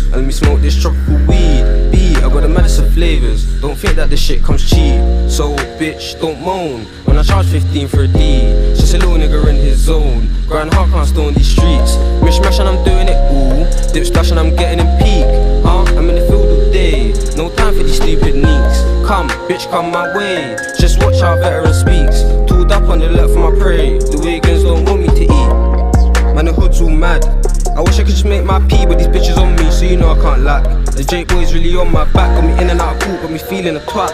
And let me smoke this tropical weed. B, I got the maddest of flavors. Don't think that this shit comes cheap. So bitch, don't moan when I charge 15 for a D. It's just a little nigga in his zone. Grind hard, can't stay on these streets. Mish mash and I'm doing it all. Dip splash and I'm getting in peak. I'm in the field all day. No time for these stupid neeks. Come, bitch, come my way. Just watch how veteran speaks. Tooled up on the left for my prey. The Wiggins don't want me to eat. Man, the hood's all mad. I wish I could just make my pee, but these bitches on me, so you know I can't lack. The Jake boy's really on my back, got me in and out of court, got me feeling a twat.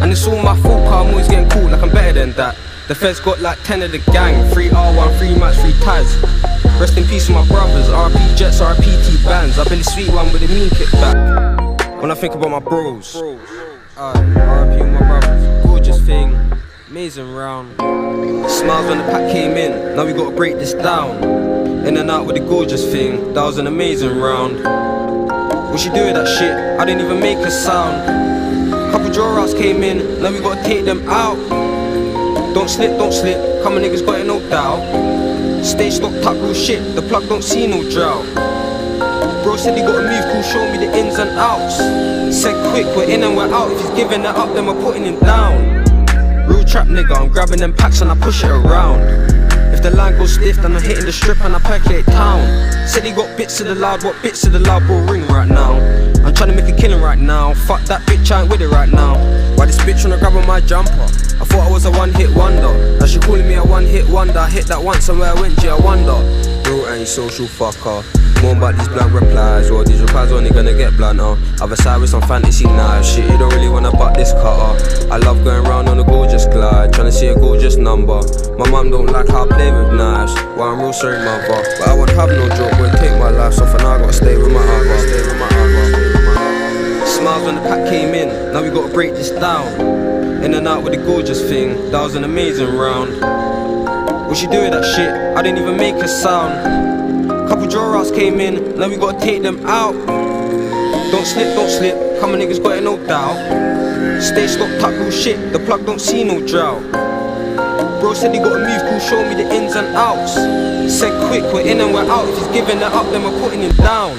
And it's all my fault, cause I'm always getting caught like I'm better than that. The feds got like 10 of the gang, 3 R1, 3 Max, 3 Taz. Rest in peace with my brothers, RP Jets, RP T bands. I've been the sweet one with a mean kickback. When I think about my bros, RP with my brothers, gorgeous thing, amazing round. Smiles when the pack came in, now we gotta break this down. In and out with the gorgeous thing, that was an amazing round. What she do with that shit? I didn't even make a sound. Couple draw outs came in, now we gotta take them out. Don't slip, come on niggas got it no doubt. Stay stocked up, real shit, the plug don't see no drought. Bro said he gotta move, cool, show me the ins and outs. Said quick, we're in and we're out, if he's giving it up then we're putting him down. Real trap nigga, I'm grabbing them packs and I push it around. If the line goes stiff, then I'm hitting the strip and I percolate town. Said he got bits of the loud, what bits of the loud bro ring right now? I'm trying to make a killing right now, fuck that bitch, I ain't with it right now. Why this bitch wanna grab on my jumper? I thought I was a one-hit wonder. Now she calling me a one-hit wonder. I hit that once and where I went, yeah, I wonder. Bro ain't social fucker. More about these blunt replies, or these replies only gonna get blunter. Other side with some fantasy knives, shit, you don't really wanna butt this cutter. I love going round on a gorgeous glide, trying to see a gorgeous number. My mum don't like how I play with knives, well I'm real sorry mother. But I won't have no joke, boy, take my life off and I gotta stay with my other. Smiles when the pack came in, now we gotta break this down. In and out with the gorgeous thing, that was an amazing round. What she do with that shit? I didn't even make a sound. Couple draw outs came in, now we gotta take them out. Don't slip, come on niggas got it no doubt. Stay stocked up, real shit, the plug don't see no drought. Bro said he gotta move, cool, show me the ins and outs. Said quick, we're in and we're out, if he's giving it up then we're putting him down.